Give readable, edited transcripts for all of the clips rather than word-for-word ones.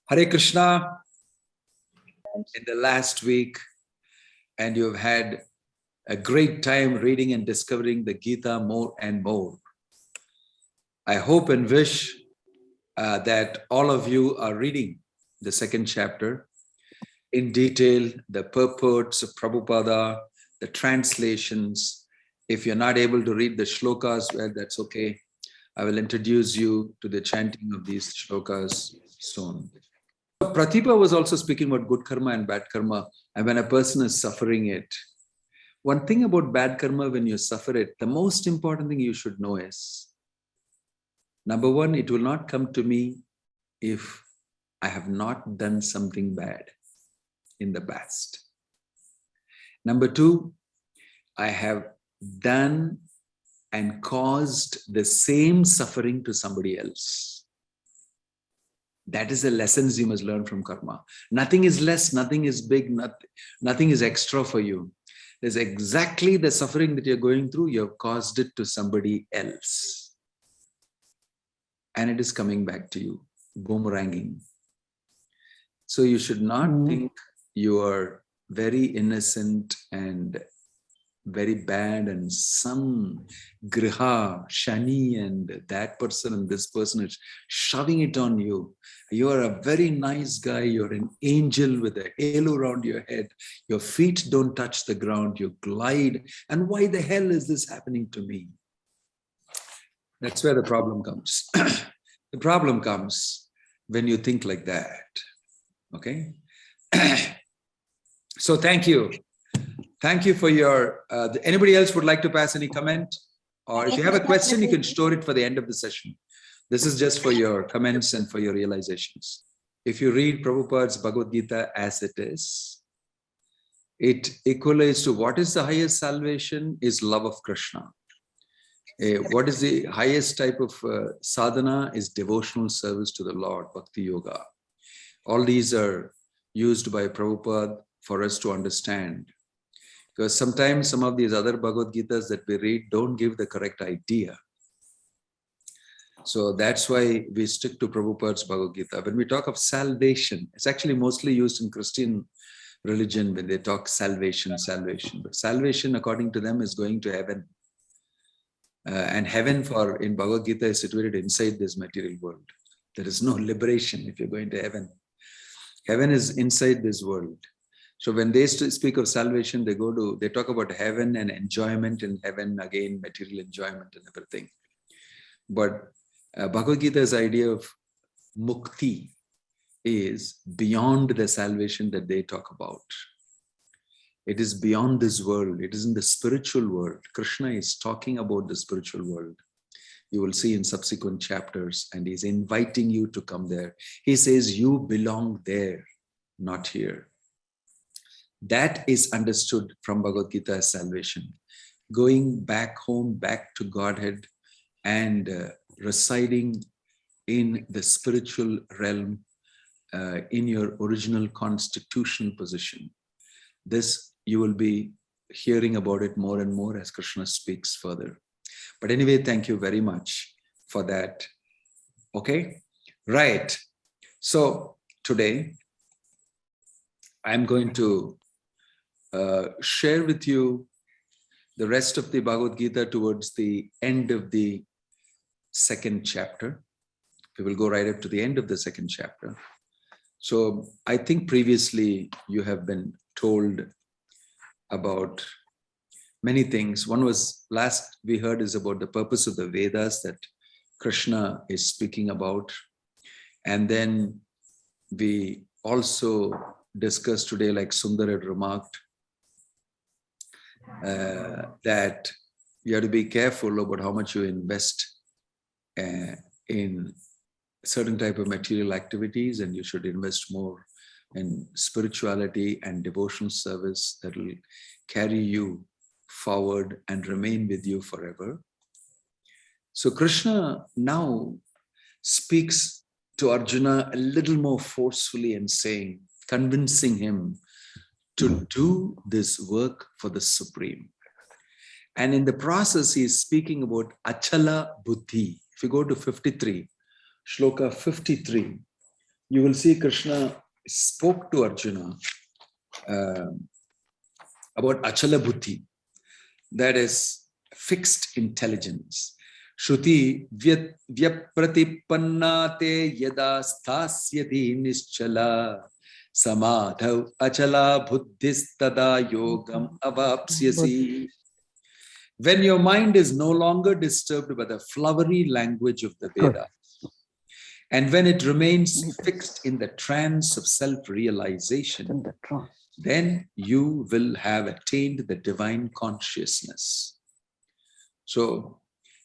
Hare Krishna. In the last week, and you've had a great time reading and discovering the Gita more and more. I hope and wish that all of you are reading the second chapter in detail, the purports of Prabhupada, the translations. If you're not able to read the shlokas, well, that's okay. I will introduce you to the chanting of these shlokas soon. Pratibha was also speaking about good karma and bad karma, and when a person is suffering it. One thing about bad karma, when you suffer it, the most important thing you should know is, number one, it will not come to me if I have not done something bad in the past. Number two, I have done and caused the same suffering to somebody else. That is the lessons you must learn from karma. Nothing is less, nothing is big, nothing is extra for you. There's exactly the suffering that you're going through, you have caused it to somebody else. And it is coming back to you, boomeranging. So you should not think you are very innocent and very bad and some griha, shani, and that person and this person is shoving it on you. You are a very nice guy. You're an angel with a halo around your head. Your feet don't touch the ground. You glide. And why the hell is this happening to me? That's where the problem comes. The problem comes when you think like that. Okay? So thank you. Thank you for your, anybody else would like to pass any comment? Or if you have a question, you can store it for the end of the session. This is just for your comments and for your realizations. If you read Prabhupada's Bhagavad Gita as it is, it equates to what is the highest salvation is love of Krishna. What is the highest type of sadhana is devotional service to the Lord, Bhakti Yoga. All these are used by Prabhupada for us to understand. Because sometimes some of these other Bhagavad Gitas that we read don't give the correct idea. So that's why we stick to Prabhupada's Bhagavad Gita. When we talk of salvation, it's actually mostly used in Christian religion when they talk salvation. But salvation, according to them, is going to heaven. And heaven in Bhagavad Gita is situated inside this material world. There is no liberation if you're going to heaven. Heaven is inside this world. So when they speak of salvation, they talk about heaven and enjoyment in heaven, again, material enjoyment and everything. But Bhagavad Gita's idea of mukti is beyond the salvation that they talk about. It is beyond this world. It is in the spiritual world. Krishna is talking about the spiritual world. You will see in subsequent chapters, and he's inviting you to come there. He says, you belong there, not here. That is understood from Bhagavad Gita as salvation. Going back home, back to Godhead, and residing in the spiritual realm in your original constitutional position. This, you will be hearing about it more and more as Krishna speaks further. But anyway, thank you very much for that. Okay? Right. So today, I'm going to share with you the rest of the Bhagavad Gita towards the end of the second chapter. We will go right up to the end of the second chapter. So I think previously you have been told about many things. One was last we heard is about the purpose of the Vedas that Krishna is speaking about. And then we also discussed today, like Sundar had remarked, that you have to be careful about how much you invest in certain type of material activities, and you should invest more in spirituality and devotional service that will carry you forward and remain with you forever. So Krishna now speaks to Arjuna a little more forcefully and saying, convincing him to do this work for the Supreme. And in the process, he is speaking about Achala Buddhi. If you go to 53, Shloka 53, you will see Krishna spoke to Arjuna about Achala Buddhi, that is fixed intelligence. Shruti vyapratippanna te yada sthasyati nischala samadhav achala buddhistada yogam avapsyasi. When your mind is no longer disturbed by the flowery language of the Vedas, and when it remains fixed in the trance of self-realization, then you will have attained the divine consciousness. So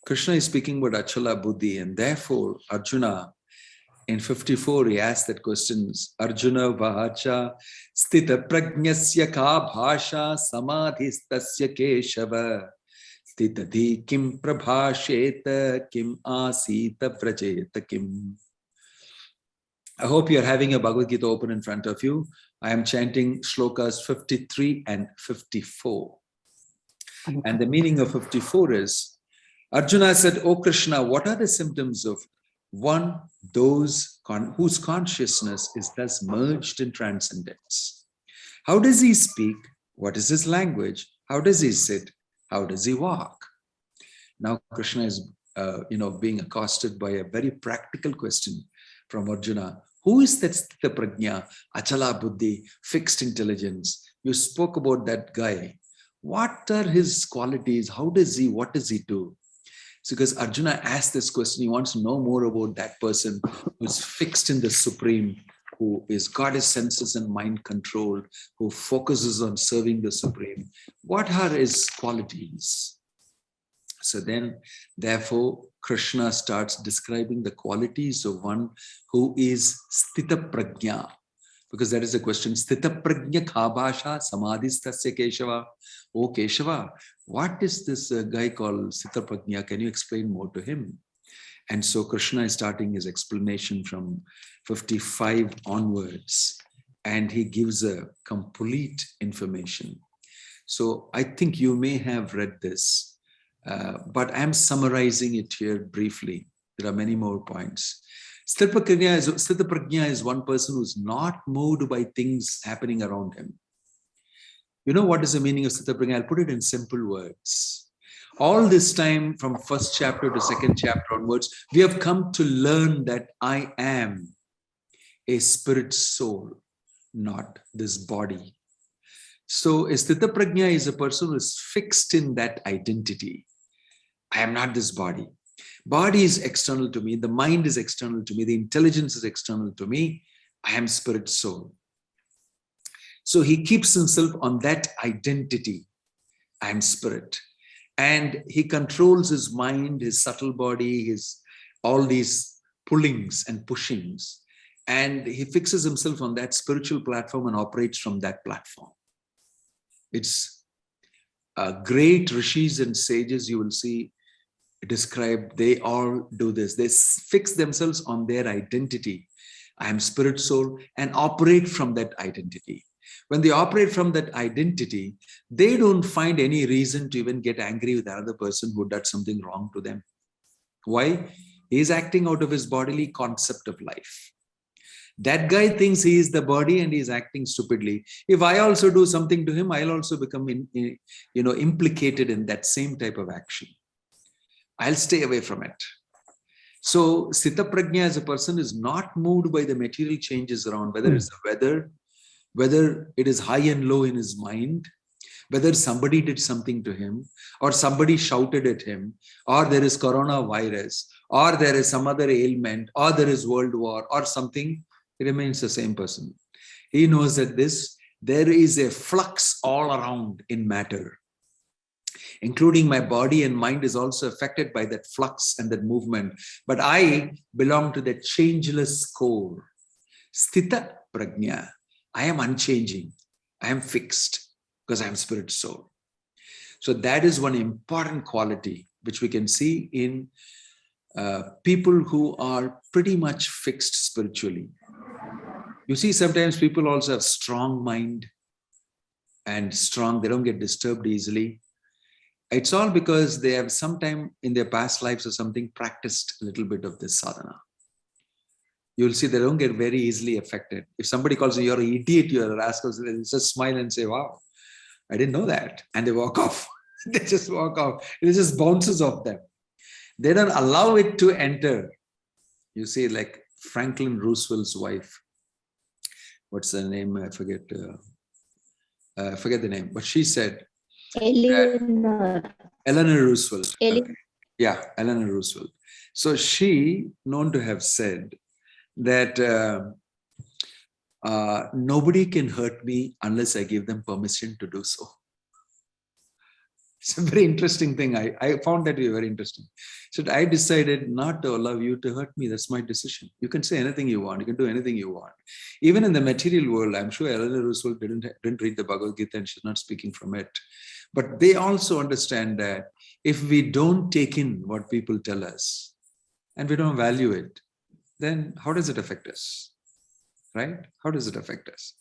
Krishna is speaking about Achala Buddhi, and therefore Arjuna, in 54, he asked that questions. Arjuna vahacha stita prajnasya ka bhasha samadhistasya keshava stitadhi kim prabhasheta kim asita vrajeta kim. I hope you're having a Bhagavad Gita open in front of you. I am chanting shlokas 53 and 54. And the meaning of 54 is, Arjuna said, "O Krishna, what are the symptoms of one, those whose consciousness is thus merged in transcendence? How does he speak? What is his language? How does he sit? How does he walk?" Now Krishna is being accosted by a very practical question from Arjuna. Who is that Sthita Prajna, Achala Buddhi, fixed intelligence? You spoke about that guy. What are his qualities? What does he do? It's because Arjuna asked this question. He wants to know more about that person who's fixed in the Supreme, who is got his senses and mind controlled, who focuses on serving the Supreme. What are his qualities? So then, therefore, Krishna starts describing the qualities of one who is Sthita Prajna. Because that is the question. Sthita Prajna Khabhasha Samadhistasya Keshava. Oh Keshava, what is this guy called Sthita Prajna? Can you explain more to him? And so Krishna is starting his explanation from 55 onwards. And he gives a complete information. So I think you may have read this. But I'm summarizing it here briefly. There are many more points. Sthita Prajna is one person who's not moved by things happening around him. You know what is the meaning of Sthita Prajna? I'll put it in simple words. All this time, from first chapter to second chapter onwards, we have come to learn that I am a spirit soul, not this body. So a Sthita Prajna is a person who is fixed in that identity. I am not this body. Body is external to me. The mind is external to me. The intelligence is external to me. I am spirit soul. So he keeps himself on that identity. I am spirit. And he controls his mind, his subtle body, all these pullings and pushings. And he fixes himself on that spiritual platform and operates from that platform. It's great rishis and sages, you will see described, they all do this. They fix themselves on their identity. I am spirit soul, and operate from that identity. When they operate from that identity, they don't find any reason to even get angry with another person who did something wrong to them. Why? He's acting out of his bodily concept of life. That guy thinks he is the body and he's acting stupidly. If I also do something to him, I'll also become implicated in that same type of action. I'll stay away from it. So Sthita Prajna as a person is not moved by the material changes around, whether it's the weather, whether it is high and low in his mind, whether somebody did something to him, or somebody shouted at him, or there is coronavirus, or there is some other ailment, or there is world war, or something. He remains the same person. He knows that there is a flux all around in matter, including my body and mind is also affected by that flux and that movement. But I belong to the changeless core. Sthita Prajna. I am unchanging. I am fixed because I am spirit soul. So that is one important quality which we can see in people who are pretty much fixed spiritually. You see, sometimes people also have strong mind and they don't get disturbed easily. It's all because they have sometime in their past lives or something practiced a little bit of this sadhana. you'll see they don't get very easily affected. If somebody calls you, you're an idiot, you're a rascal, they just smile and say, wow, I didn't know that. And they walk off. They just walk off. It just bounces off them. They don't allow it to enter. You see, like Franklin Roosevelt's wife. What's her name? I forget the name. But she said, Eleanor Roosevelt. Okay. Yeah, Eleanor Roosevelt. So she known to have said that nobody can hurt me unless I give them permission to do so. It's a very interesting thing. I found that to be very interesting. So I decided not to allow you to hurt me. That's my decision. You can say anything you want. You can do anything you want. Even in the material world, I'm sure Eleanor Roosevelt didn't read the Bhagavad Gita and she's not speaking from it. But they also understand that if we don't take in what people tell us and we don't value it, then how does it affect us? Right? How does it affect us?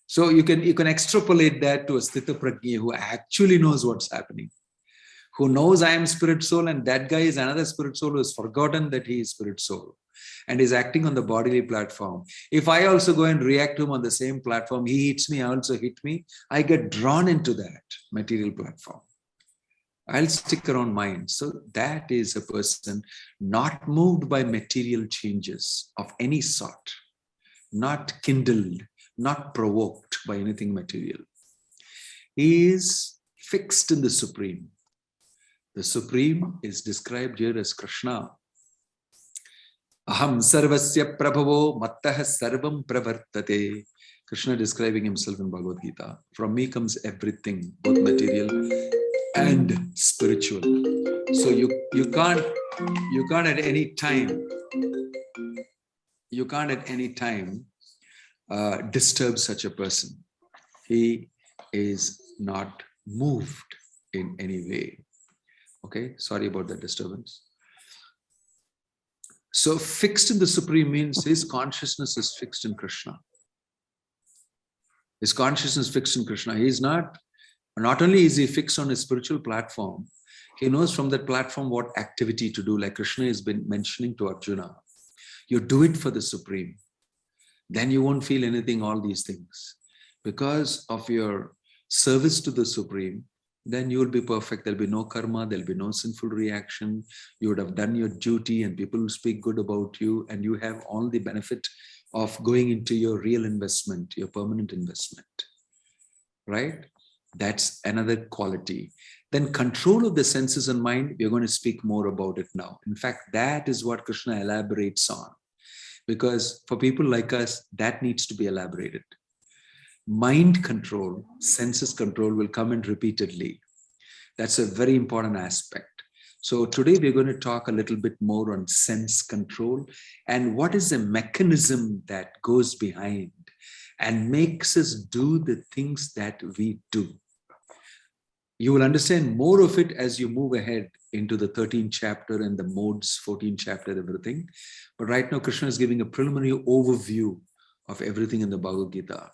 So you can extrapolate that to a Sthita Prajna who actually knows what's happening, who knows I am spirit soul, and that guy is another spirit soul who has forgotten that he is spirit soul and is acting on the bodily platform. If I also go and react to him on the same platform, he hits me, I also hit me, I get drawn into that material platform. I'll stick around mine. So that is a person not moved by material changes of any sort, not kindled, not provoked by anything material. He is fixed in the Supreme. The Supreme is described here as Krishna. Aham sarvasya prabhavo mattah sarvam pravartate. Krishna describing himself in Bhagavad Gita. From me comes everything, both material and spiritual. So you can't at any time, disturb such a person. He is not moved in any way. Okay, sorry about that disturbance. So fixed in the Supreme means his consciousness is fixed in Krishna. His consciousness is fixed in Krishna. He is not only is he fixed on his spiritual platform, he knows from that platform what activity to do, like Krishna has been mentioning to Arjuna. You do it for the Supreme. Then you won't feel anything, all these things. Because of your service to the Supreme, then you will be perfect. There'll be no karma, there'll be no sinful reaction. You would have done your duty and people will speak good about you, and you have all the benefit of going into your real investment, your permanent investment. Right? That's another quality. Then control of the senses and mind, we're going to speak more about it now. In fact, that is what Krishna elaborates on. Because for people like us, that needs to be elaborated. Mind control, senses control will come in repeatedly. That's a very important aspect. So today we're going to talk a little bit more on sense control and what is the mechanism that goes behind and makes us do the things that we do. You will understand more of it as you move ahead into the 13th chapter and the modes, 14th chapter, everything. But right now, Krishna is giving a preliminary overview of everything in the Bhagavad Gita,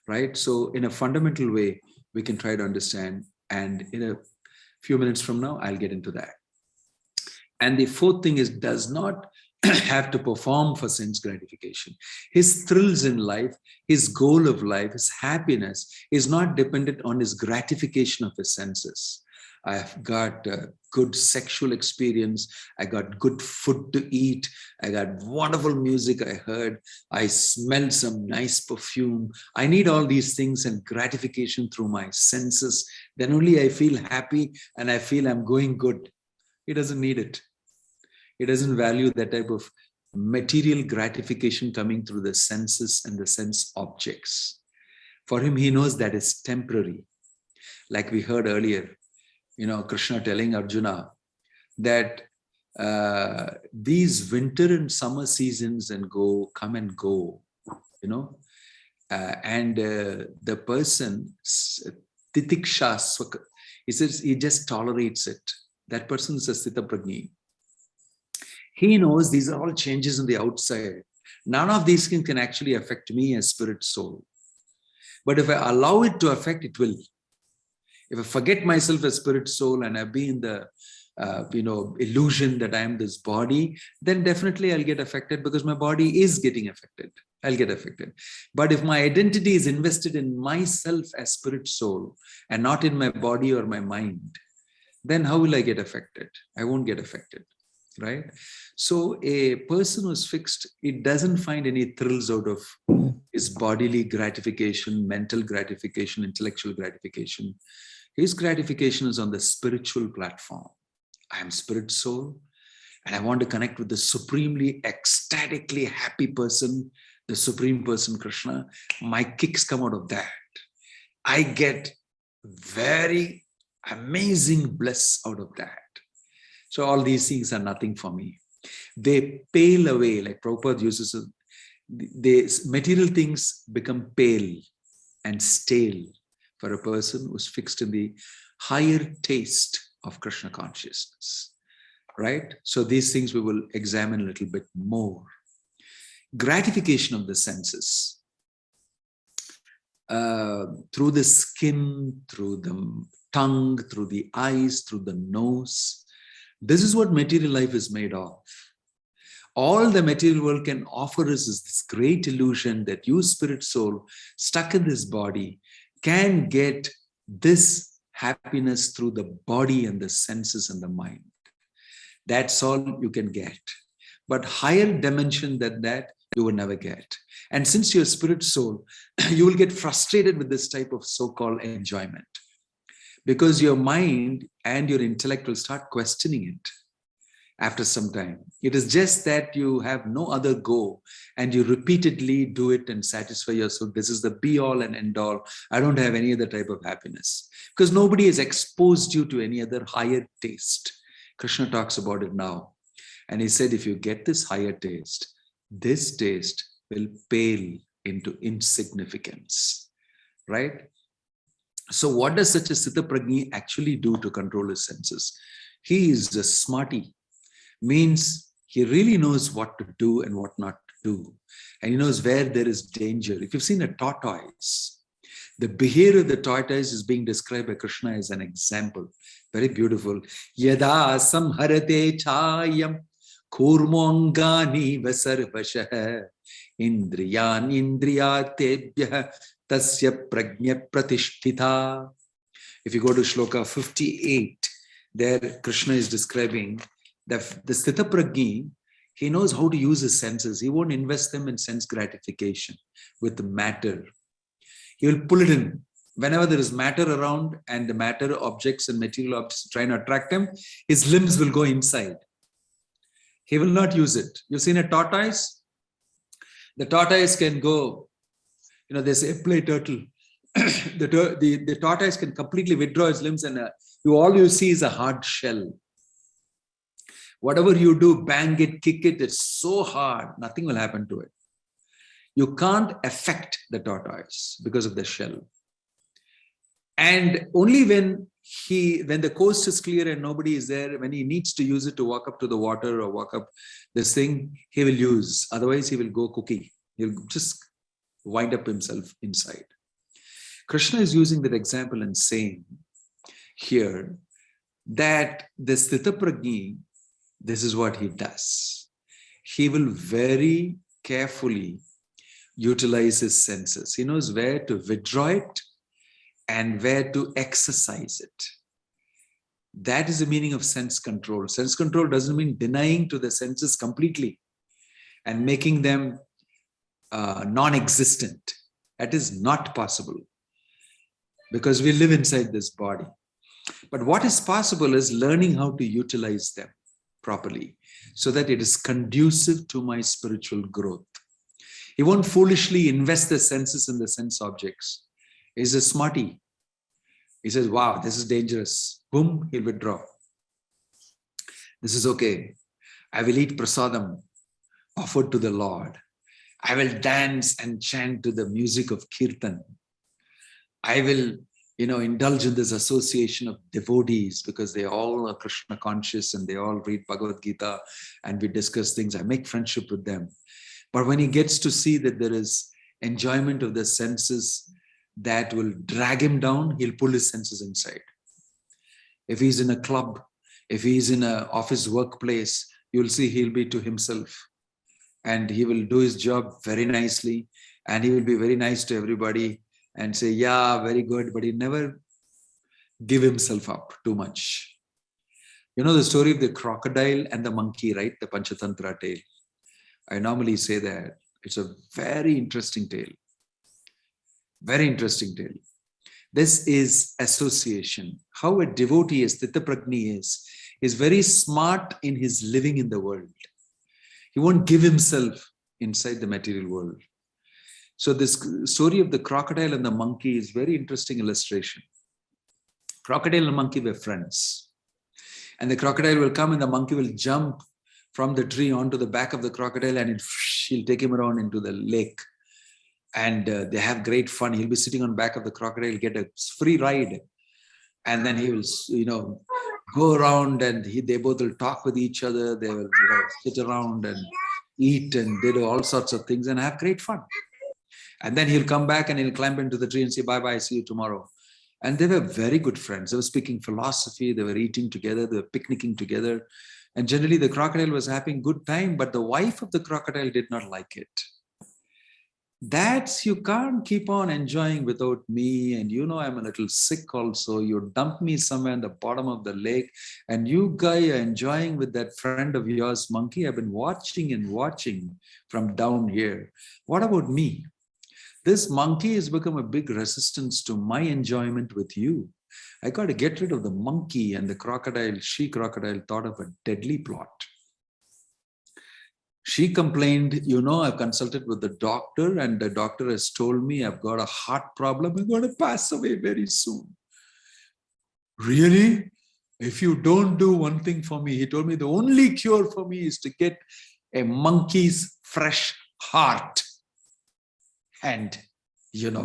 right? So in a fundamental way, we can try to understand. And in a few minutes from now, I'll get into that. And the fourth thing is, does not have to perform for sense gratification. His thrills in life, his goal of life, his happiness is not dependent on his gratification of his senses. I've got a good sexual experience. I got good food to eat. I got wonderful music I heard. I smelled some nice perfume. I need all these things and gratification through my senses. Then only I feel happy and I feel I'm going good. He doesn't need it. He doesn't value that type of material gratification coming through the senses and the sense objects. For him, he knows that is temporary. Like we heard earlier, Krishna telling Arjuna that these winter and summer seasons come and go, and the person, titiksha swaka, he says he just tolerates it. That person is a Sthita Prajna. He knows these are all changes in the outside. None of these things can actually affect me as spirit soul. But if I allow it to affect, it will. If I forget myself as spirit soul and I be in the illusion that I am this body, then definitely I'll get affected because my body is getting affected. I'll get affected. But if my identity is invested in myself as spirit soul and not in my body or my mind, then how will I get affected? I won't get affected, right? So a person who's fixed, it doesn't find any thrills out of his bodily gratification, mental gratification, intellectual gratification. His gratification is on the spiritual platform. I am spirit soul, and I want to connect with the supremely ecstatically happy person, the supreme person, Krishna. My kicks come out of that. I get very amazing bliss out of that. So all these things are nothing for me. They pale away, like Prabhupada uses it. The material things become pale and stale for a person who's fixed in the higher taste of Krishna consciousness, right? So these things we will examine a little bit more. Gratification of the senses. Through the skin, through the tongue, through the eyes, through the nose. This is what material life is made of. All the material world can offer us is this great illusion that you, spirit soul, stuck in this body, can get this happiness through the body and the senses and the mind. That's all you can get. But higher dimension than that, you will never get. And since you're spirit soul, you will get frustrated with this type of so-called enjoyment. Because your mind and your intellect will start questioning it after some time. It is just that you have no other go and you repeatedly do it and satisfy yourself. This is the be all and end all. I don't have any other type of happiness. Because nobody has exposed you to any other higher taste. Krishna talks about it now. And he said, if you get this higher taste, this taste will pale into insignificance, right? So what does such a Sthita Prajna actually do to control his senses? He is a smarty, means he really knows what to do and what not to do. And he knows where there is danger. If you've seen a tortoise, the behavior of the tortoise is being described by Krishna as an example. Very beautiful. Yada samharate chayam kurmongani vasarvashah indriyan indriyatebhyah tasya prajna pratishtita. If you go to Shloka 58, there Krishna is describing the Sthita Prajna. He knows how to use his senses. He won't invest them in sense gratification with the matter. He will pull it in. Whenever there is matter around and the matter objects and material objects trying to attract him, his limbs will go inside. He will not use it. You've seen a tortoise? The tortoise can go, they say play turtle. the tortoise can completely withdraw his limbs and all you see is a hard shell. Whatever you do, bang it, kick it, it's so hard, nothing will happen to it. You can't affect the tortoise because of the shell. And only when the coast is clear and nobody is there, when he needs to use it to walk up to the water or walk up this thing, he will use. Otherwise, he will go cookie. He'll just wind up himself inside. Krishna is using that example and saying here that the Sthita Prajna, this is what he does. He will very carefully utilize his senses. He knows where to withdraw it and where to exercise it. That is the meaning of sense control. Sense control doesn't mean denying to the senses completely and making them non-existent. That is not possible because we live inside this body. But what is possible is learning how to utilize them properly so that it is conducive to my spiritual growth. He won't foolishly invest the senses in the sense objects. He's a smarty. He says, wow, this is dangerous. Boom, he'll withdraw. This is okay. I will eat prasadam offered to the Lord. I will dance and chant to the music of kirtan. I will, indulge in this association of devotees because they all are Krishna conscious and they all read Bhagavad Gita and we discuss things. I make friendship with them. But when he gets to see that there is enjoyment of the senses that will drag him down, he'll pull his senses inside. If he's in a club, If he's in an office workplace, you'll see he'll be to himself and he will do his job very nicely and he will be very nice to everybody and say, yeah, very good, but he never give himself up too much. You know the story of the crocodile and the monkey, right? The Panchatantra tale. I normally say that. It's a very interesting tale. Very interesting tale. This is association. How a devotee is, Sthittaprajni is very smart in his living in the world. He won't give himself inside the material world. So this story of the crocodile and the monkey is very interesting illustration. Crocodile and monkey were friends. And the crocodile will come and the monkey will jump from the tree onto the back of the crocodile and he'll take him around into the lake. And they have great fun. He'll be sitting on the back of the crocodile, get a free ride. And then he will, go around and they both will talk with each other. They will sit around and eat and they do all sorts of things and have great fun. And then he'll come back and he'll climb into the tree and say, bye-bye, see you tomorrow. And they were very good friends. They were speaking philosophy. They were eating together. They were picnicking together. And generally the crocodile was having good time, but the wife of the crocodile did not like it. That's, you can't keep on enjoying without me. And I'm a little sick also. You dump me somewhere in the bottom of the lake and you guys are enjoying with that friend of yours, monkey. I've been watching and watching from down here. What about me? This monkey has become a big resistance to my enjoyment with you. I got to get rid of the monkey. And the crocodile, she-crocodile, thought of a deadly plot. She complained, I've consulted with the doctor and the doctor has told me I've got a heart problem. I'm going to pass away very soon. Really? If you don't do one thing for me, he told me the only cure for me is to get a monkey's fresh heart. And, you've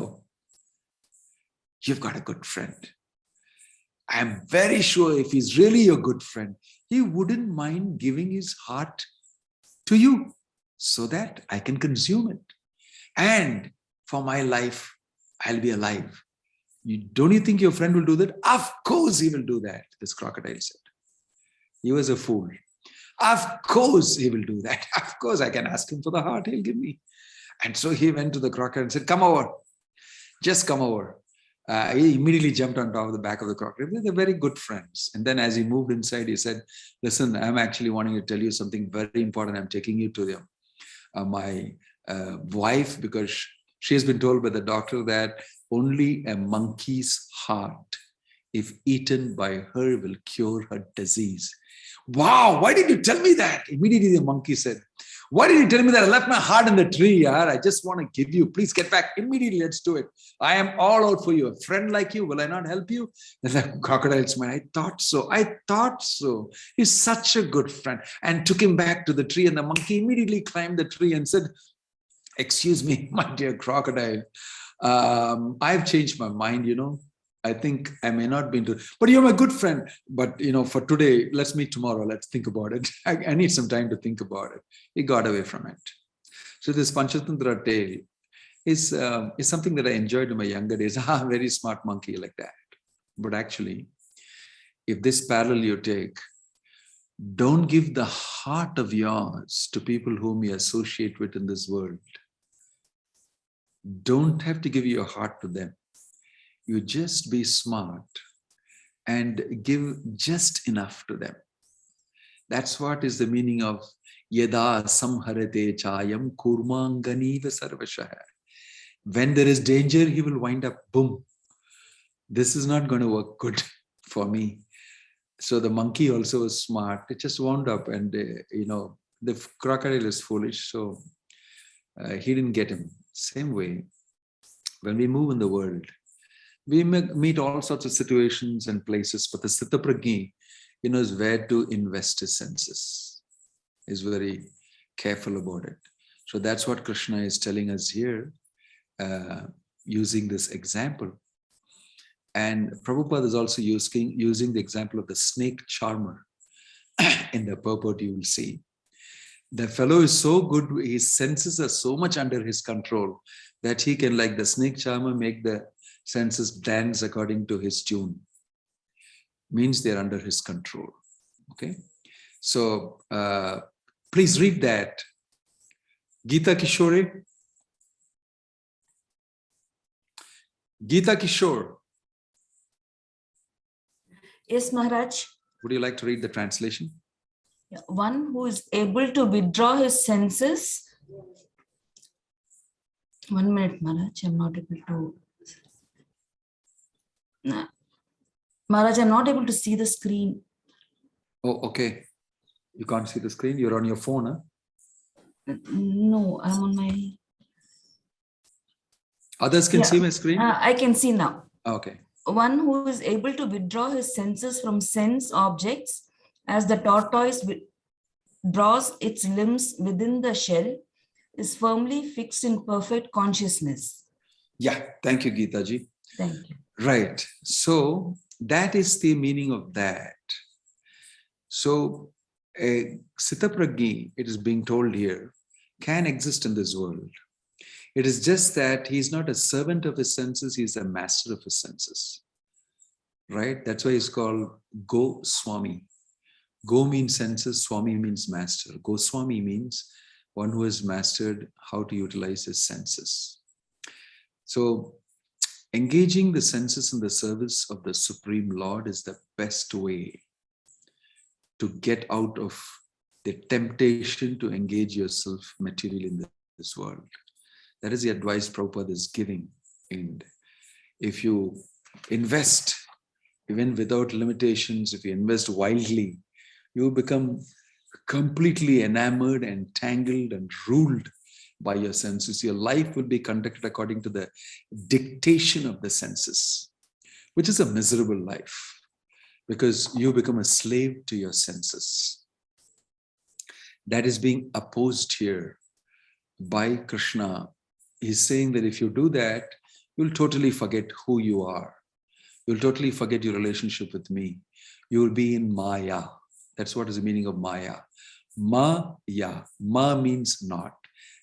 got a good friend. I'm very sure if he's really a good friend, he wouldn't mind giving his heart to you so that I can consume it. And for my life, I'll be alive. Don't you think your friend will do that? Of course he will do that, this crocodile said. He was a fool. Of course he will do that. Of course I can ask him for the heart, he'll give me. And so he went to the crocodile and said, come over. Just come over. He immediately jumped on top of the back of the crocodile. They're very good friends. And then as he moved inside, he said, listen, I'm actually wanting to tell you something very important. I'm taking you to my wife because she has been told by the doctor that only a monkey's heart, if eaten by her, will cure her disease. Wow, why did you tell me that? Immediately the monkey said, why did you tell me that? I left my heart in the tree, yaar. I just want to give you. Please get back. Immediately, let's do it. I am all out for you. A friend like you, will I not help you? And the crocodile smiled. I thought so. I thought so. He's such a good friend. And took him back to the tree. And the monkey immediately climbed the tree and said, excuse me, my dear crocodile. I've changed my mind, I think I may not be into it, but you're my good friend. But, for today, let's meet tomorrow. Let's think about it. I need some time to think about it. He got away from it. So this Panchatantra tale is something that I enjoyed in my younger days. Very smart monkey like that. But actually, if this parallel you take, don't give the heart of yours to people whom you associate with in this world. Don't have to give your heart to them. You just be smart and give just enough to them. That's what is the meaning of Yada samharate chayam kurmanganiva sarvashah. When there is danger, he will wind up, boom. This is not going to work good for me. So the monkey also was smart. It just wound up and, the crocodile is foolish. So he didn't get him. Same way, when we move in the world, we meet all sorts of situations and places, but the Sthittaprajni, is where to invest his senses. He's very careful about it. So that's what Krishna is telling us here, using this example. And Prabhupada is also using the example of the snake charmer. In the purport you will see. The fellow is so good, his senses are so much under his control that he can, like the snake charmer, make the senses dance according to his tune. Means they're under his control. Okay. So please read that. Gita Kishore. Gita Kishore. Yes, Maharaj. Would you like to read the translation? One who is able to withdraw his senses. 1 minute, Maharaj. I'm not able to. Nah. Maharaj, I'm not able to see the screen. Oh, okay. You can't see the screen. You're on your phone, huh? No, I'm on my. Others can see my screen? I can see now. Okay. One who is able to withdraw his senses from sense objects, as the tortoise draws its limbs within the shell, is firmly fixed in perfect consciousness. Yeah, thank you, Gita ji. Thank you. Right. So that is the meaning of that. So Sitapragni, it is being told here, can exist in this world. It is just that he's not a servant of his senses, he's a master of his senses. Right? That's why he's called Go Swami. Go means senses, Swami means master. Go Swami means one who has mastered how to utilize his senses. So engaging the senses in the service of the Supreme Lord is the best way to get out of the temptation to engage yourself materially in this world. That is the advice Prabhupada is giving. And if you invest, even without limitations, if you invest wildly, you become completely enamored and tangled and ruled by your senses. Your life will be conducted according to the dictation of the senses, which is a miserable life because you become a slave to your senses. That is being opposed here by Krishna. He's saying that if you do that, you'll totally forget who you are. You'll totally forget your relationship with me. You will be in Maya. That's what is the meaning of Maya. Ma-ya. Ma means not.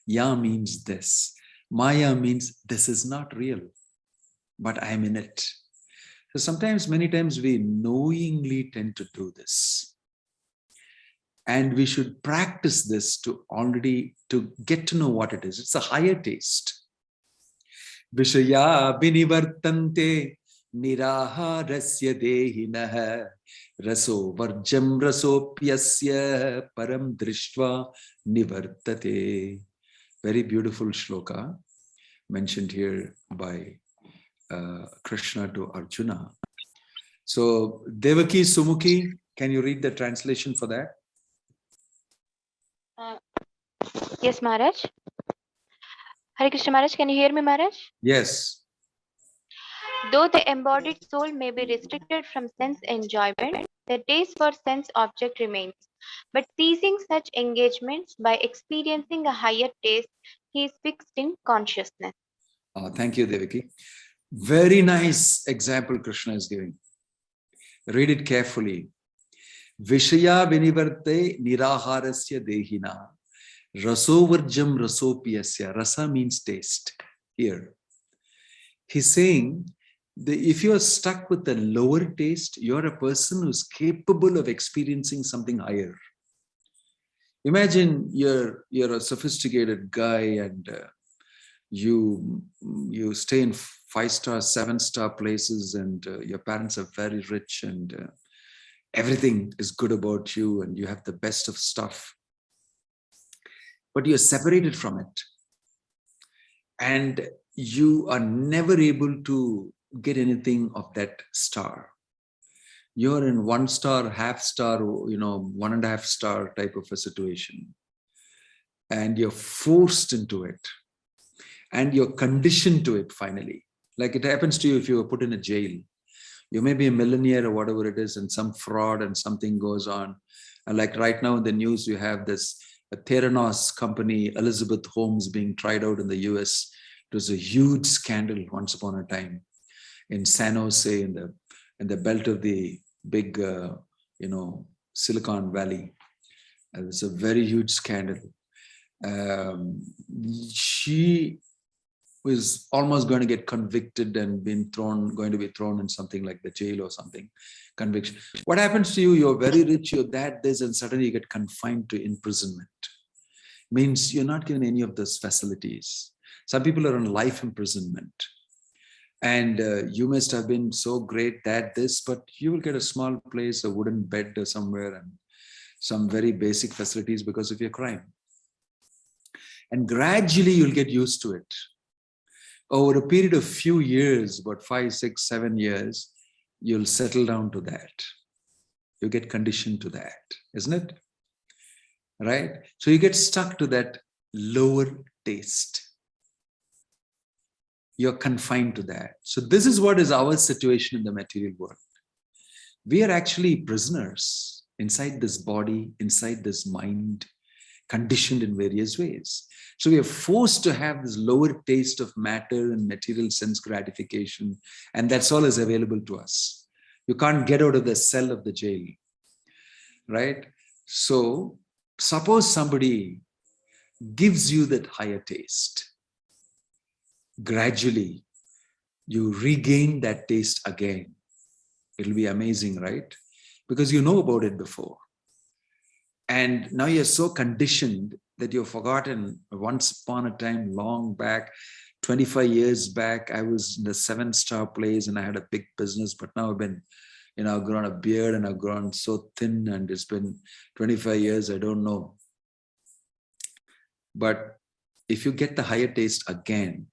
Ya means this. Maya means this is not real, but I'm in it. So sometimes, many times we knowingly tend to do this. And we should practice this to get to know what it is. It's a higher taste. Vishaya vinivartante niraharasya dehinaha raso varjam rasopyasya param drishtva nivartate. Very beautiful shloka mentioned here by Krishna to Arjuna. So Devaki Sumukhi, can you read the translation for that? Yes, Maharaj. Hare Krishna Maharaj, can you hear me, Maharaj? Yes. Though the embodied soul may be restricted from sense enjoyment, the taste for sense object remains. But ceasing such engagements by experiencing a higher taste, he is fixed in consciousness. Thank you, Devaki. Very nice example Krishna is giving. Read it carefully. Vishaya vinivarte niraharasya dehina rasovarjam rasopiyasya. Rasa means taste here. He's saying that if you're stuck with the lower taste, you're a person who's capable of experiencing something higher. Imagine you're a sophisticated guy and you stay in 5-star, 7-star places and your parents are very rich and everything is good about you and you have the best of stuff. But you're separated from it. And you are never able to get anything of that star. You're in 1-star, half-star, 1.5-star type of a situation. And you're forced into it. And you're conditioned to it finally. Like it happens to you if you were put in a jail. You may be a millionaire or whatever it is, and some fraud and something goes on. And like right now in the news, you have this Theranos company, Elizabeth Holmes, being tried out in the US. It was a huge scandal once upon a time in San Jose, in the belt of the big, Silicon Valley. It was a very huge scandal. She who is almost going to get convicted and going to be thrown in something like the jail or something, conviction. What happens to you? You're very rich, you're that, this, and suddenly you get confined to imprisonment. Means you're not given any of those facilities. Some people are on life imprisonment. And you must have been so great that this, but you will get a small place, a wooden bed or somewhere, and some very basic facilities because of your crime. And gradually you'll get used to it. Over a period of few years, about 5, 6, 7 years, you'll settle down to that. You get conditioned to that, isn't it? Right? So you get stuck to that lower taste. You're confined to that. So this is what is our situation in the material world. We are actually prisoners inside this body, inside this mind, conditioned in various ways. So we are forced to have this lower taste of matter and material sense gratification, and that's all is available to us. You can't get out of the cell of the jail, right? So suppose somebody gives you that higher taste. Gradually, you regain that taste again. It'll be amazing, right? Because you know about it before. And now you're so conditioned that you've forgotten once upon a time, long back, 25 years back, I was in the 7-star place and I had a big business, but now I've been, I've grown a beard and I've grown so thin and it's been 25 years, I don't know. But if you get the higher taste again,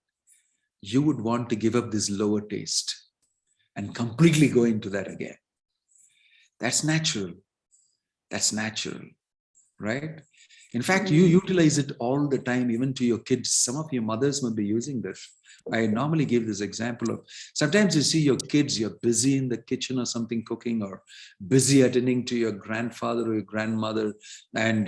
you would want to give up this lower taste and completely go into that again. That's natural. That's natural, right? In fact, you utilize it all the time, even to your kids. Some of your mothers may be using this. I normally give this example of, sometimes you see your kids, you're busy in the kitchen or something cooking, or busy attending to your grandfather or your grandmother, and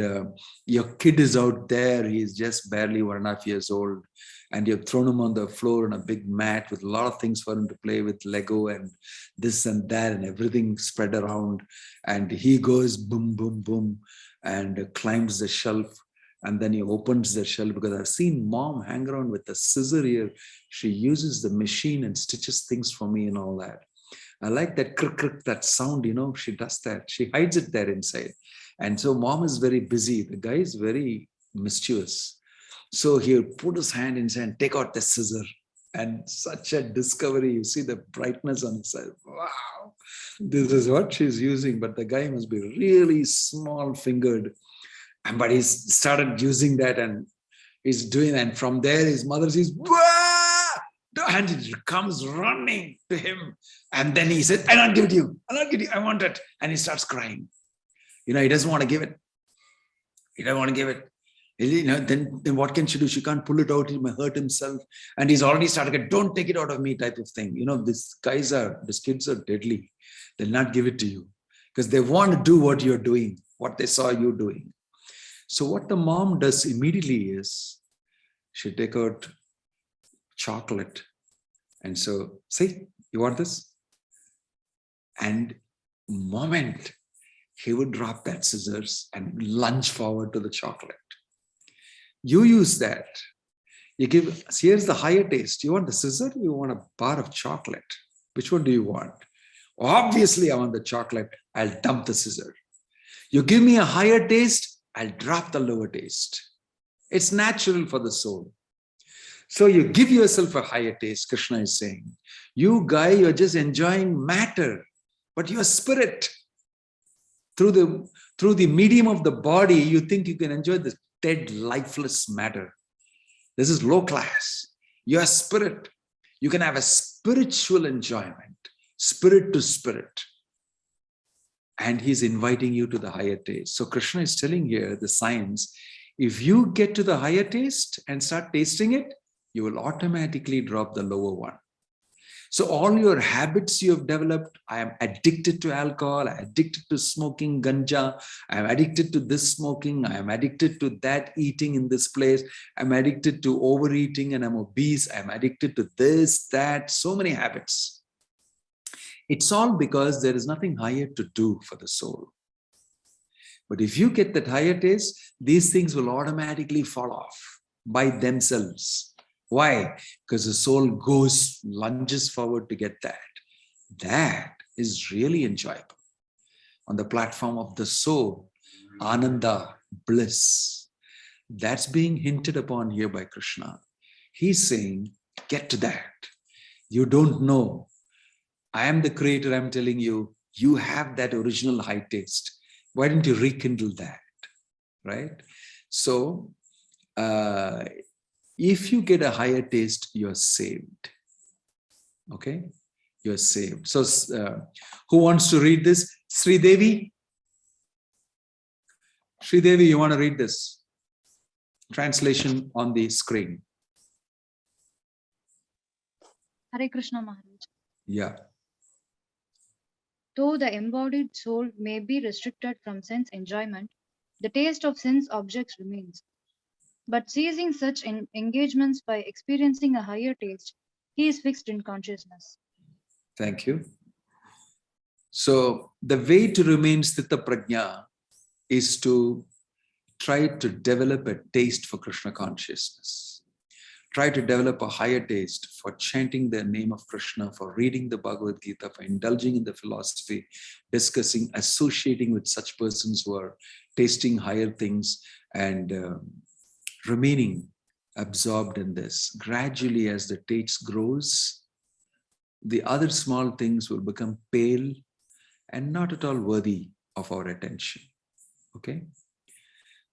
your kid is out there, he's just barely 1.5 years old, and you've thrown him on the floor on a big mat with a lot of things for him to play with, Lego and this and that and everything spread around, and he goes boom, boom, boom, and climbs the shelf, and then he opens the shelf, because I've seen mom hang around with a scissor here. She uses the machine and stitches things for me and all that. I like that crick, crick, that sound, she does that. She hides it there inside. And so mom is very busy. The guy is very mischievous. So he'll put his hand inside and take out the scissor. And such a discovery, you see the brightness on his side. Wow, this is what she's using. But the guy must be really small fingered. But he's started using that and he's doing that. And from there, his mother says, "Wah!" And it comes running to him. And then he said, "I'll not give it to you. I'll not give it to you. I want it." And he starts crying. He doesn't want to give it. He doesn't want to give it. Then what can she do? She can't pull it out. He may hurt himself. And he's already started, "Don't take it out of me," type of thing. These kids are deadly. They'll not give it to you because they want to do what you're doing, what they saw you doing. So what the mom does immediately is she take out chocolate. And so, "See, you want this?" And moment he would drop that scissors and lunge forward to the chocolate. You use that. You give, here's the higher taste. You want the scissor? You want a bar of chocolate? Which one do you want? Obviously, I want the chocolate. I'll dump the scissor. You give me a higher taste, I'll drop the lower taste. It's natural for the soul. So you give yourself a higher taste, Krishna is saying. You guy, you're just enjoying matter, but you're spirit. Through the medium of the body, you think you can enjoy this dead, lifeless matter. This is low class. You are spirit. You can have a spiritual enjoyment, spirit to spirit. And he's inviting you to the higher taste. So Krishna is telling here the science, if you get to the higher taste and start tasting it, you will automatically drop the lower one. So all your habits you have developed, I am addicted to alcohol, I'm addicted to smoking ganja, I am addicted to this smoking, I am addicted to that eating in this place, I'm addicted to overeating and I'm obese, I'm addicted to this, that, so many habits. It's all because there is nothing higher to do for the soul. But if you get that higher taste, these things will automatically fall off by themselves. Why? Because the soul lunges forward to get that. That is really enjoyable. On the platform of the soul, Ananda, bliss. That's being hinted upon here by Krishna. He's saying, get to that. You don't know. I am the creator, I'm telling you, you have that original high taste. Why don't you rekindle that? Right? So, if you get a higher taste, you're saved. Okay? You're saved. So, who wants to read this? Sri Devi? Sri Devi, you want to read this? Translation on the screen. Hare Krishna Maharaj. Yeah. Though the embodied soul may be restricted from sense enjoyment, the taste of sense objects remains. But ceasing such engagements by experiencing a higher taste, he is fixed in consciousness. Thank you. So the way to remain Sthita Prajna is to try to develop a taste for Krishna consciousness. Try to develop a higher taste for chanting the name of Krishna, for reading the Bhagavad Gita, for indulging in the philosophy, discussing, associating with such persons who are tasting higher things, and remaining absorbed in this. Gradually, as the taste grows, the other small things will become pale and not at all worthy of our attention. Okay?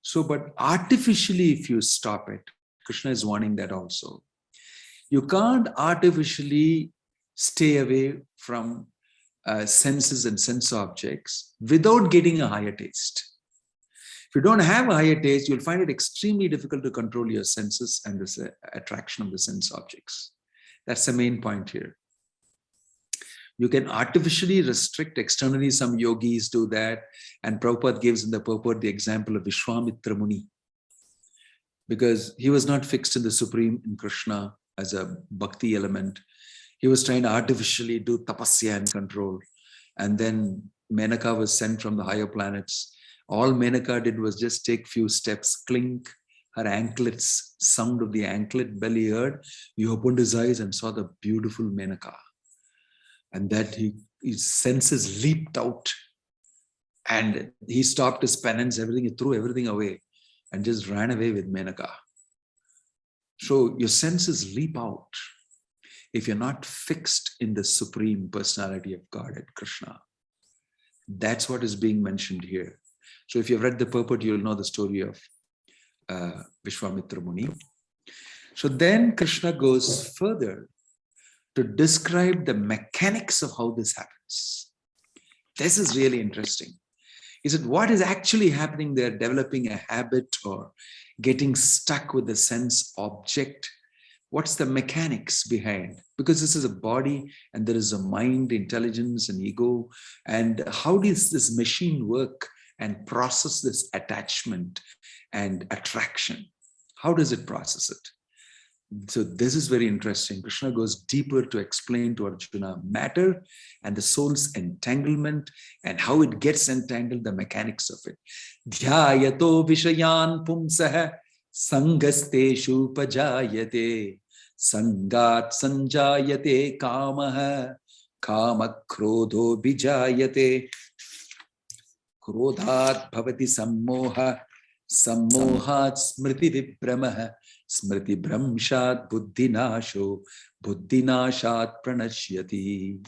So, but artificially, if you stop it, Krishna is warning that also. You can't artificially stay away from senses and sense objects without getting a higher taste. If you don't have a higher taste, you'll find it extremely difficult to control your senses and this attraction of the sense objects. That's the main point here. You can artificially restrict externally. Some yogis do that. And Prabhupada gives in the purport the example of Vishwamitra Muni. Because he was not fixed in the Supreme, in Krishna as a bhakti element. He was trying to artificially do tapasya and control. And then Menaka was sent from the higher planets. All Menaka did was just take few steps, clink, her anklets, sound of the anklet, belly heard. He opened his eyes and saw the beautiful Menaka. And that his senses leaped out. And he stopped his penance, everything, he threw everything away and just ran away with Menaka. So your senses leap out if you're not fixed in the Supreme Personality of Godhead, Krishna. That's what is being mentioned here. So if you've read the purport, you'll know the story of Vishwamitra Muni. So then Krishna goes further to describe the mechanics of how this happens. This is really interesting. He said, what is actually happening there? Developing a habit or getting stuck with the sense object? What's the mechanics behind? Because this is a body and there is a mind, intelligence and ego. And how does this machine work and process this attachment and attraction? How does it process it? So this is very interesting. Krishna goes deeper to explain to Arjuna matter and the soul's entanglement and how it gets entangled, the mechanics of it. Dhyayato vishayan pumsah sangasteshu pajayate sangat sanjayate kamah kama krodho bijayate krodhat bhavati sammoha sammohat smriti vibramah Smriti Brahmshat Buddhinasho Buddhinashat Pranashyati.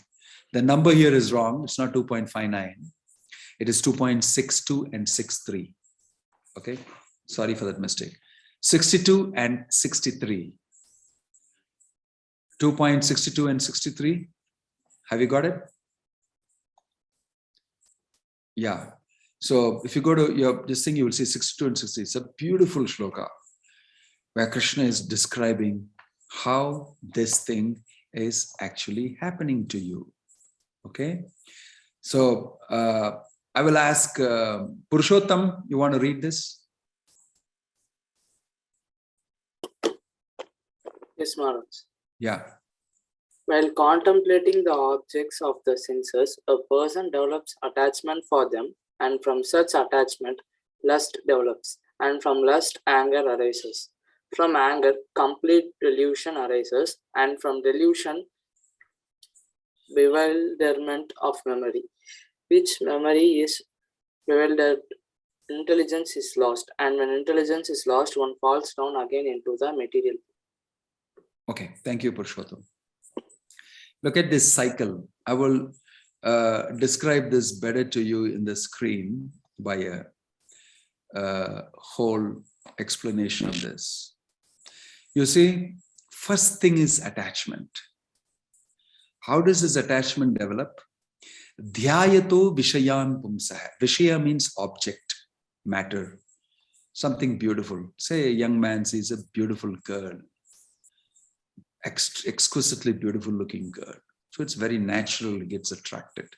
The number here is wrong. It's not 2.59. It is 2.62 and 63. Okay. Sorry for that mistake. 62 and 63. 2.62 and 63. Have you got it? Yeah. So if you go to this thing, you will see 62 and 63. It's a beautiful shloka where Krishna is describing how this thing is actually happening to you. Okay? So I will ask Purushottam, you want to read this? Yes, Maharaj. Yeah. While contemplating the objects of the senses, a person develops attachment for them, and from such attachment, lust develops, and from lust, anger arises. From anger, complete delusion arises, and from delusion, bewilderment of memory. Which memory is bewildered, intelligence is lost, and when intelligence is lost, one falls down again into the material. Okay, thank you, Purushottam. Look at this cycle. I will describe this better to you in the screen by a whole explanation of this. You see, first thing is attachment. How does this attachment develop? Dhyayato vishayan pumsah. Vishaya means object, matter, something beautiful. Say a young man sees a beautiful girl, exquisitely beautiful looking girl. So it's very natural, he gets attracted.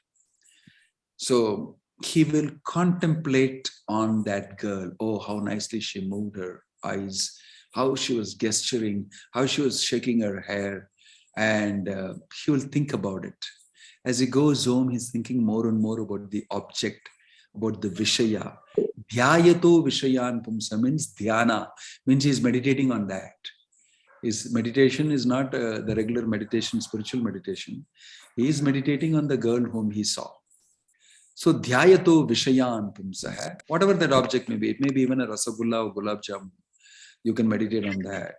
So he will contemplate on that girl. Oh, how nicely she moved her eyes, how she was gesturing, how she was shaking her hair. And he will think about it. As he goes home, he's thinking more and more about the object, about the Vishaya. Dhyayato Vishayan Pumsa means dhyana, means he's meditating on that. His meditation is not the regular meditation, spiritual meditation. He is meditating on the girl whom he saw. So Dhyayato Vishayan Pumsa, whatever that object may be, it may be even a Rasagulla or Gulab Jamun. You can meditate on that.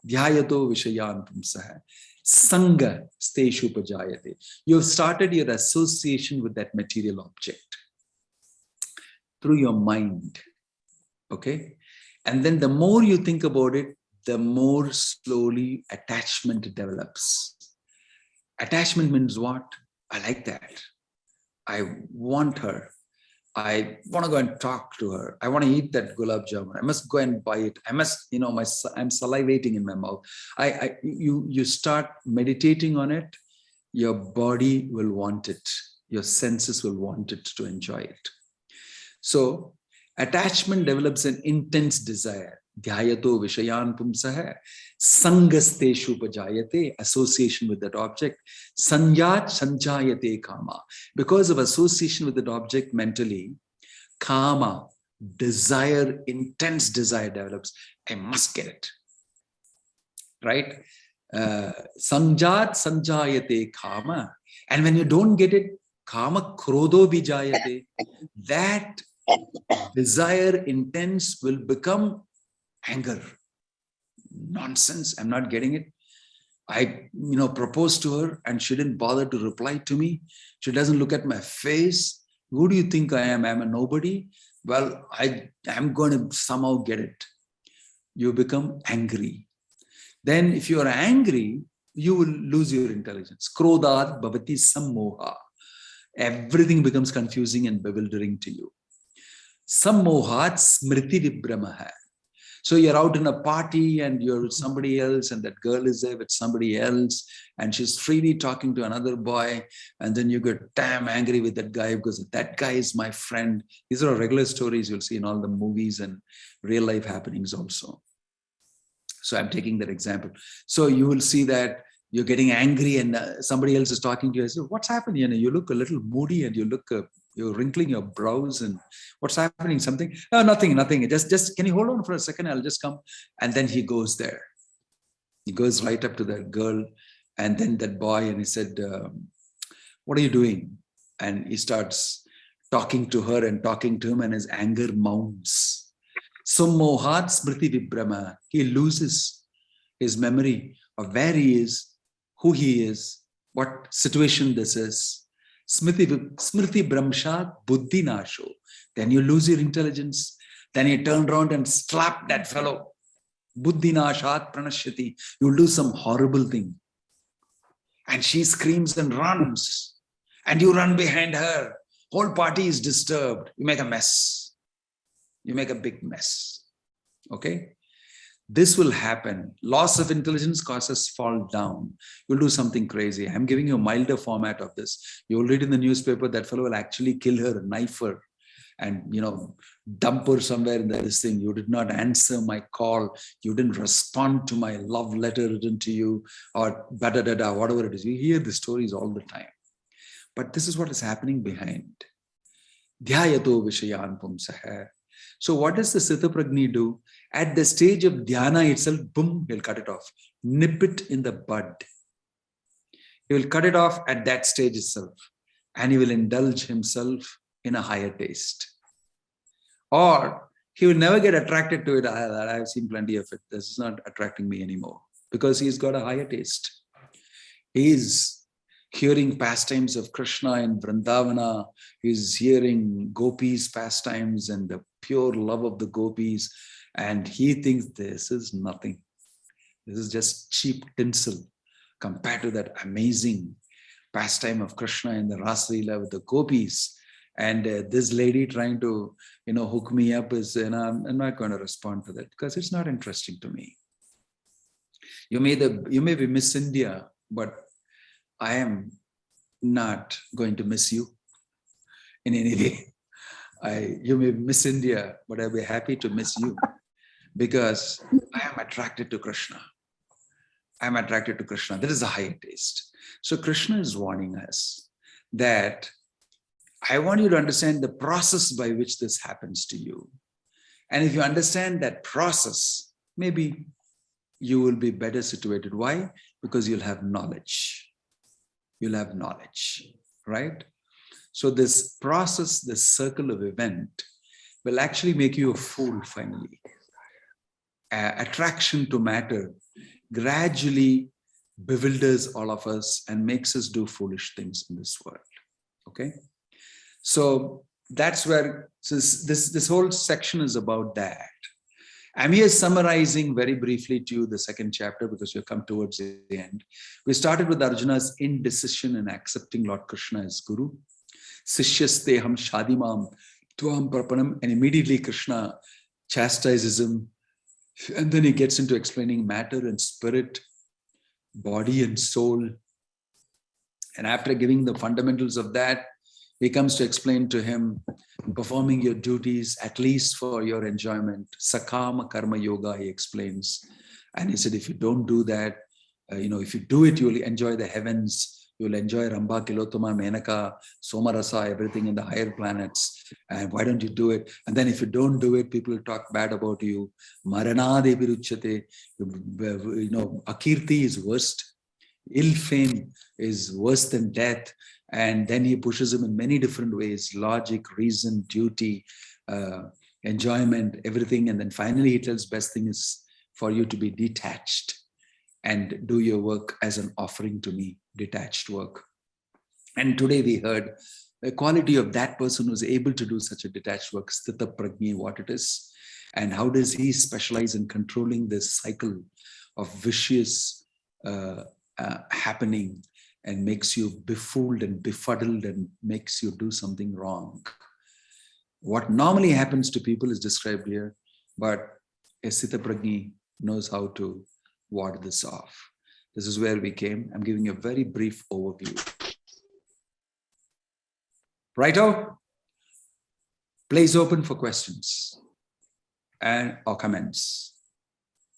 Dhyayato Vishayan Pumsa. Sangha steshu pajayate. You have started your association with that material object through your mind. Okay? And then the more you think about it, the more slowly attachment develops. Attachment means what? I like that. I want her. I want to go and talk to her. I want to eat that gulab jamun. I must go and buy it. I must, I'm salivating in my mouth. You start meditating on it. Your body will want it. Your senses will want it to enjoy it. So attachment develops an intense desire. Dhyayato vishayan pumsah. Sangasteshu pajayate. Association with that object. Sanyat sanjayate kama. Because of association with that object mentally, kama, desire, intense desire develops. I must get it. Right? Sanjat sanjayate kama. And when you don't get it, kama krodho vijayate. That desire intense will become anger. Nonsense, I'm not getting it. I proposed to her and she didn't bother to reply to me. She doesn't look at my face. Who do you think I am? I'm a nobody. Well, I'm going to somehow get it. You become angry. Then if you are angry, you will lose your intelligence. Krodhat bhavati sammoha. Everything becomes confusing and bewildering to you. Sammohat smriti vibramaha. So you're out in a party and you're with somebody else and that girl is there with somebody else and she's freely talking to another boy, and then you get damn angry with that guy because that guy is my friend. These are regular stories you'll see in all the movies and real life happenings also. So I'm taking that example. So you will see that you're getting angry and somebody else is talking to you. I say, what's happened? You look a little moody and you're wrinkling your brows and what's happening? Something? Oh, nothing. Just can you hold on for a second? I'll just come. And then he goes there. He goes right up to that girl and then that boy and he said, what are you doing? And he starts talking to her and talking to him and his anger mounts. Sammohat smriti vibrama. He loses his memory of where he is, who he is, what situation this is. Smriti Brahmshat Buddhi Nasho. Then you lose your intelligence. Then you turn around and slap that fellow. Buddhi Nashat Pranashyati. You do some horrible thing. And she screams and runs. And you run behind her. Whole party is disturbed. You make a mess. You make a big mess. Okay? This will happen. Loss of intelligence causes fall down. You'll do something crazy. I'm giving you a milder format of this. You'll read in the newspaper that fellow will actually kill her, knife her, and dump her somewhere in this thing. You did not answer my call. You didn't respond to my love letter written to you, or whatever it is. You hear the stories all the time. But this is what is happening behind. Dhyayato vishayan pumsah. So what does the Sthita Prajna do? At the stage of dhyana itself, boom, he'll cut it off. Nip it in the bud. He will cut it off at that stage itself. And he will indulge himself in a higher taste. Or he will never get attracted to it. I've seen plenty of it. This is not attracting me anymore. Because he's got a higher taste. He is hearing pastimes of Krishna in Vrindavana. He's hearing gopis' pastimes and the pure love of the gopis. And he thinks this is nothing. This is just cheap tinsel compared to that amazing pastime of Krishna in the Ras Leela with the gopis. And this lady trying to, hook me up is, I'm not going to respond to that because it's not interesting to me. You may be Miss India, but I am not going to miss you in any way. You may be Miss India, but I'll be happy to miss you because I am attracted to Krishna. I'm attracted to Krishna. That is a higher taste. So Krishna is warning us that I want you to understand the process by which this happens to you. And if you understand that process, maybe you will be better situated. Why? Because you'll have knowledge. You'll have knowledge, right? So this process, this circle of event will actually make you a fool finally. Attraction to matter gradually bewilders all of us and makes us do foolish things in this world. Okay? So that's where this whole section is about that. I'm here summarizing very briefly to you the second chapter because we've come towards the end. We started with Arjuna's indecision in accepting Lord Krishna as Guru. Sishyasteham shadimam tuam prapanam, and immediately Krishna chastises him. And then he gets into explaining matter and spirit, body and soul. And after giving the fundamentals of that, he comes to explain to him, performing your duties, at least for your enjoyment. Sakama karma yoga, he explains. And he said, if you don't do that, if you do it, you will enjoy the heavens. You will enjoy Ramba, Kilotama, Menaka, Somarasa, everything in the higher planets. And why don't you do it? And then if you don't do it, people will talk bad about you. Marana deviruchate. Akirti is worst. Ill fame is worse than death. And then he pushes him in many different ways: logic, reason, duty, enjoyment, everything. And then finally he tells best thing is for you to be detached and do your work as an offering to me, detached work. And today we heard the quality of that person who's able to do such a detached work, sthita prajna, what it is, and how does he specialize in controlling this cycle of vicious happening and makes you befooled and befuddled and makes you do something wrong. What normally happens to people is described here, but a sthita prajna knows how to ward this off. This is where we came. I'm giving a very brief overview. Righto? Place open for questions or comments.